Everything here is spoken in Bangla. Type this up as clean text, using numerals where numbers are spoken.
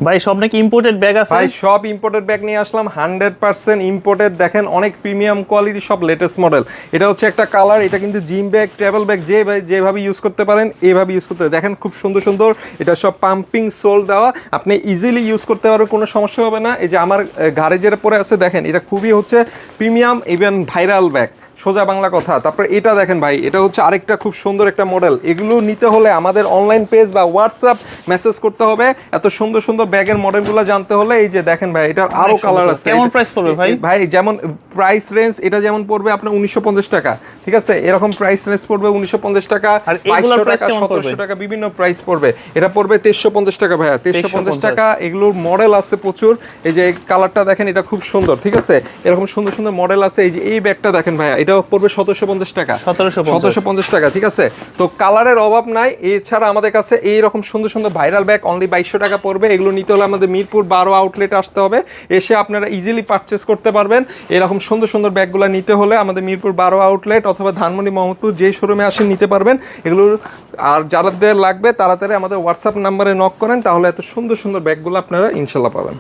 ভাই সব নাকি ইম্পোর্টেড ব্যাগ আছে? ভাই সব ইম্পোর্টেড ব্যাগ নিয়ে আসলাম, 100% ইম্পোর্টেড। দেখেন অনেক প্রিমিয়াম কোয়ালিটি, সব লেটেস্ট মডেল। এটা হচ্ছে একটা কালার, এটা কিন্তু জিম ব্যাগ, ট্রাভেল ব্যাগ, যেভাবে ইউজ করতে পারেন এইভাবে ইউজ করতে পারেন। দেখেন খুব সুন্দর সুন্দর, এটা সব পাম্পিং সোল দেওয়া, আপনি ইজিলি ইউজ করতে পারবেন, কোনো সমস্যা হবে না। এই যে আমার ঘাড়ে যেটা পরে আছে দেখেন, এটা খুবই হচ্ছে প্রিমিয়াম, ইভেন ভাইরাল ব্যাগ, সোজা বাংলা কথা। তারপর এটা দেখেন ভাই, এটা হচ্ছে আরেকটা খুব সুন্দর একটা মডেল। এগুলো নিতে হলে আমাদের অনলাইন পেজ বা হোয়াটসঅ্যাপ মেসেজ করতে হবে। এত সুন্দর সুন্দর ব্যাগের মডেলগুলো জানতে হলে এই যে দেখেন ভাই, এটার আরো কালার আছে। কেমন প্রাইস পড়বে ভাই? ভাই যেমন প্রাইস রেঞ্জ, এটা যেমন পড়বে আপনার 1950 টাকা, ঠিক আছে? এরকম প্রাইস রেঞ্জ পড়বে 1950 টাকা, আর এগুলোর 2200 প্রাইস টাকা, কেমন পড়বে? 1700 টাকা, বিভিন্ন প্রাইস পড়বে। এটা পড়বে 2350 টাকা ভাইয়া, 2350 টাকা। এগুলোর মডেল আছে প্রচুর। এই যে কালারটা দেখেন, এটা খুব সুন্দর, ঠিক আছে? এরকম সুন্দর সুন্দর মডেল আছে। এই যে এই ব্যাগটা দেখেন ভাইয়া, এটা পড়বে 1750 টাকা, 1750 টাকা, ঠিক আছে? তো কালারের অভাব নাই। এছাড়া আমাদের কাছে এইরকম সুন্দর সুন্দর ভাইরাল ব্যাগ অনলি 2200 টাকা পড়বে। এগুলো নিতে হলে আমাদের মিরপুর 12 আউটলেটে আসতে হবে, এসে আপনারা ইজিলি পারচেস করতে পারবেন। এরকম সুন্দর সুন্দর ব্যাগগুলো নিতে হলে আমাদের মিরপুর 12 আউটলেট অথবা ধানমন্ডি মোহাম্মদপুর যেই শোরুমে আসেন নিতে পারবেন এগুলোর। আর যাদের লাগবে তাড়াতাড়ি আমাদের হোয়াটসঅ্যাপ নাম্বারে নক করেন, তাহলে এত সুন্দর সুন্দর ব্যাগগুলো আপনারা ইনশাল্লাহ পাবেন।